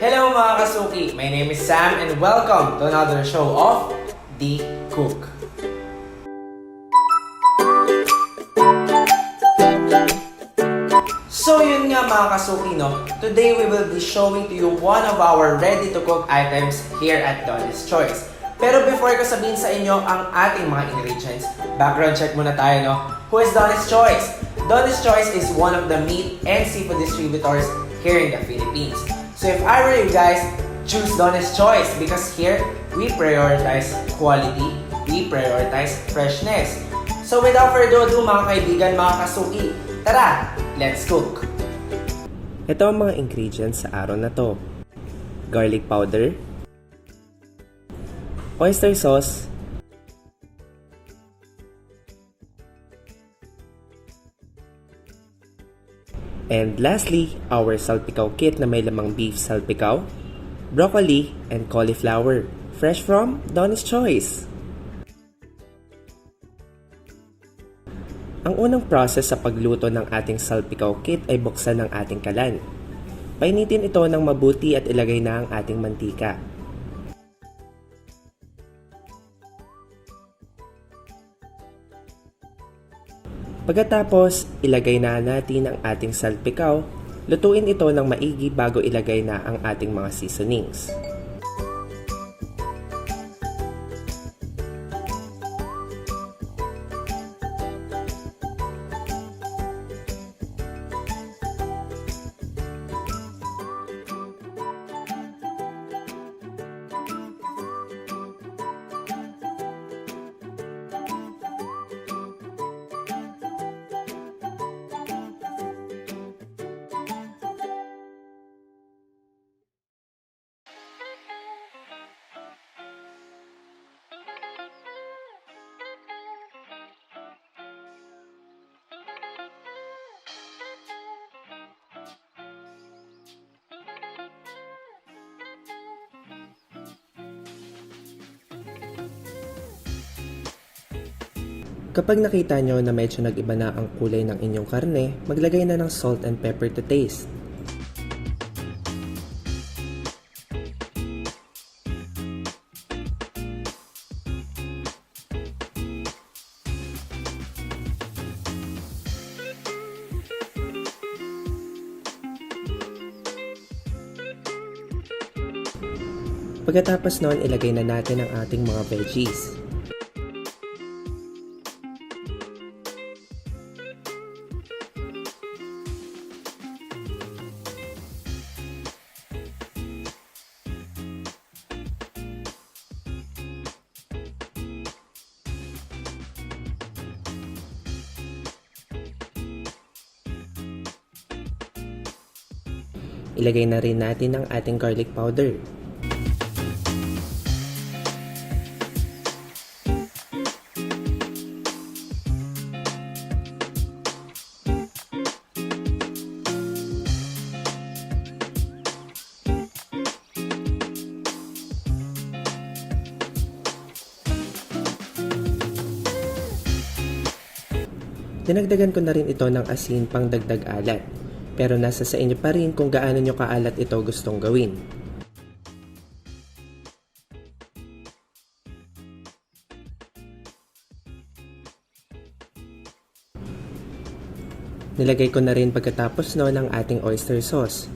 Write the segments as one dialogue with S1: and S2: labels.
S1: Hello mga kasuki! My name is Sam and welcome to another show of The Cook. So yun nga mga kasuki, no? Today we will be showing to you one of our ready-to-cook items here at Donnie's Choice. Pero before ko sabihin sa inyo ang ating mga ingredients, background check muna tayo, no? Who is Donnie's Choice? Donnie's Choice is one of the meat and seafood distributors here in the Philippines. So if I were you guys, choose Donnie's Choice because here, we prioritize quality, we prioritize freshness. So without further ado mga kaibigan, mga kasuki, tara, let's cook!
S2: Ito ang mga ingredients sa araw na to. Garlic powder, oyster sauce, and lastly, our Salpicao kit na may lamang beef salpicao, broccoli, and cauliflower, fresh from Donnie's Choice. Ang unang process sa pagluto ng ating Salpicao kit ay buksan ng ating kalan. Painitin ito ng mabuti at ilagay na ang ating mantika. Pagkatapos, ilagay na natin ang ating salpicao. Lutuin ito ng maigi bago ilagay na ang ating mga seasonings. Kapag nakita nyo na medyo nag-iba na ang kulay ng inyong karne, maglagay na ng salt and pepper to taste. Pagkatapos noon, ilagay na natin ang ating mga veggies. Ilagay na rin natin ang ating garlic powder. Dinagdagan ko na rin ito ng asin pang dagdag alat. Pero nasa sa inyo pa rin kung gaano nyo kaalat ito gustong gawin. Nilagay ko na rin pagkatapos noon ang ating oyster sauce.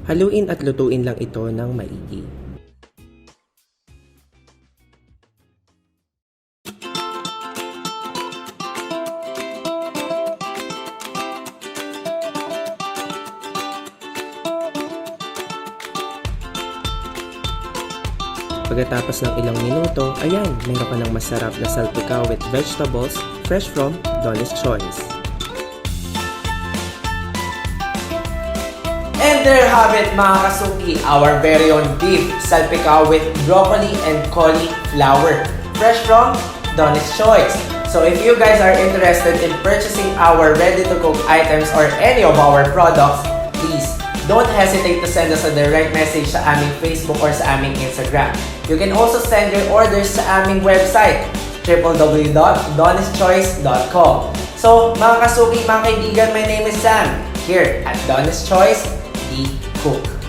S2: Haluin at lutuin lang ito ng maigi. Pagkatapos ng ilang minuto, ayan, meron ka ng masarap na salpicao with vegetables fresh from Donnie's Choice.
S1: And there you have it mga kasuki, our very own beef salpicao with broccoli and cauliflower, fresh from Donnie's Choice. So if you guys are interested in purchasing our ready-to-cook items or any of our products, please don't hesitate to send us a direct message sa aming Facebook or sa aming Instagram. You can also send your orders sa aming website, www.donnischoice.com. So, mga kasuki, mga kaibigan, my name is Sam, here at Donnis Choice, the Cook.